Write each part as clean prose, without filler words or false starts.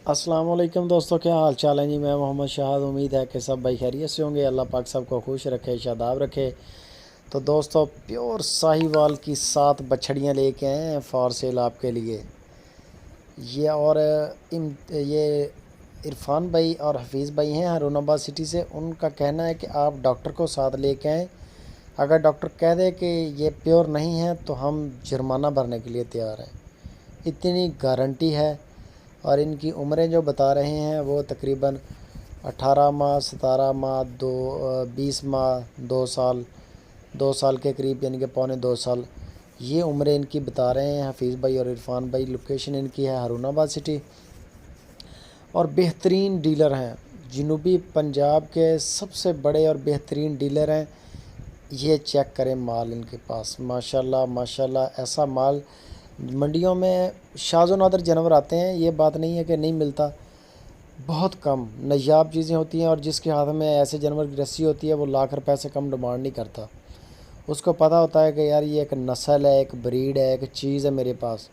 अस्सलाम वालेकुम दोस्तों, क्या हाल चाल है जी। मैं मोहम्मद शाहद। उम्मीद है कि सब भाई खैरियत से होंगे। अल्लाह पाक सबको खुश रखे, शादाब रखे। तो दोस्तों, प्योर साहिवाल की 7 बछड़ियाँ लेके आए हैं फॉर सेल आपके लिए। ये इरफान भाई और हफीज़ भाई हैं हारूनाबाद सिटी से। उनका कहना है कि आप डॉक्टर को साथ लेके आएँ। अगर डॉक्टर कह दे कि ये प्योर नहीं है तो हम जुर्माना भरने के लिए तैयार हैं, इतनी गारंटी है। और इनकी उम्रें जो बता रहे हैं वो तकरीबन 18 माह, 17 माह, 20 माह, 2 साल, 2 साल के करीब, यानी कि पौने 2 साल, ये उम्रें इनकी बता रहे हैं हफीज़ भाई और इरफान भाई। लोकेशन इनकी है हारूनाबाद सिटी और बेहतरीन डीलर हैं। जनूबी पंजाब के सबसे बड़े और बेहतरीन डीलर हैं। ये चेक करें माल इनके पास, माशाल्लाह माशाल्लाह। ऐसा माल मंडियों में शाज़ो नादर जानवर आते हैं, ये बात नहीं है कि नहीं मिलता, बहुत कम नायाब चीज़ें होती हैं। और जिसके हाथ में ऐसे जानवर की रस्सी होती है वो लाख रुपए से कम डिमांड नहीं करता। उसको पता होता है कि यार ये एक नस्ल है, एक ब्रीड है, एक चीज़ है मेरे पास।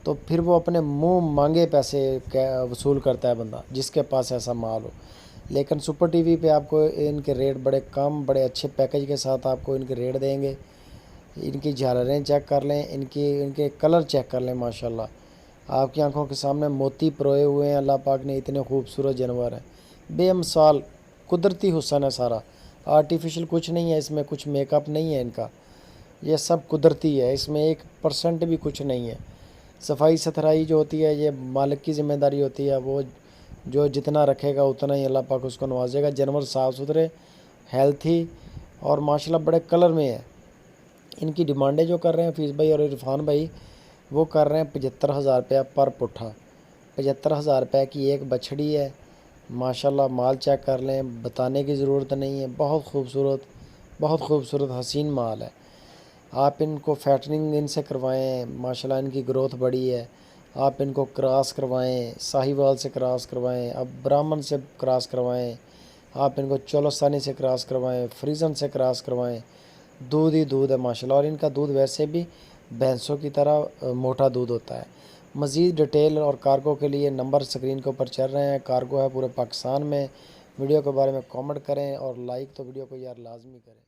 तो फिर वो अपने मुंह मांगे पैसे वसूल करता है बंदा जिसके पास ऐसा माल हो। लेकिन सुपर टीवी पे आपको इनके रेट बड़े कम, बड़े अच्छे पैकेज के साथ आपको इनके रेट देंगे। इनकी झालरें चेक कर लें, इनके कलर चेक कर लें। माशाल्लाह आपकी आंखों के सामने मोती परोए हुए हैं। अल्लाह पाक ने इतने खूबसूरत जानवर हैं, बेमिसाल कुदरती हुस्न है सारा, आर्टिफिशियल कुछ नहीं है इसमें, कुछ मेकअप नहीं है इनका, ये सब कुदरती है। इसमें 1% भी कुछ नहीं है। सफाई सुथराई जो होती है ये मालिक की ज़िम्मेदारी होती है। वो जो जितना रखेगा उतना ही अल्लाह पाक उसको नवाजेगा। जानवर साफ़ सुथरे, हेल्थी और माशाल्लाह बड़े कलर में है। इनकी डिमांडें जो कर रहे हैं फीस भाई और इरफान भाई, वो कर रहे हैं 75,000 रुपया पर पुट्ठा। 75,000 रुपये की एक बछड़ी है। माशाल्लाह माल चेक कर लें, बताने की ज़रूरत नहीं है। बहुत खूबसूरत, बहुत खूबसूरत हसीन माल है। आप इनको फैटनिंग इनसे करवाएं, माशाल्लाह इनकी ग्रोथ बड़ी है। आप इनको क्रॉस करवाएं, साहिवाल से क्रॉस करवाएं, अब ब्राह्मण से क्रॉस करवाएं, आप इनको चोलोस्तानी से क्रॉस करवाएं, फ्रीजन से क्रॉस करवाएं। दूध ही दूध है माशाल्लाह। और इनका दूध वैसे भी भैंसों की तरह मोटा दूध होता है। मज़ीद डिटेल और कार्गो के लिए नंबर स्क्रीन के ऊपर चल रहे हैं। कार्गो है पूरे पाकिस्तान में। वीडियो के बारे में कमेंट करें और लाइक तो वीडियो को यार लाजमी करें।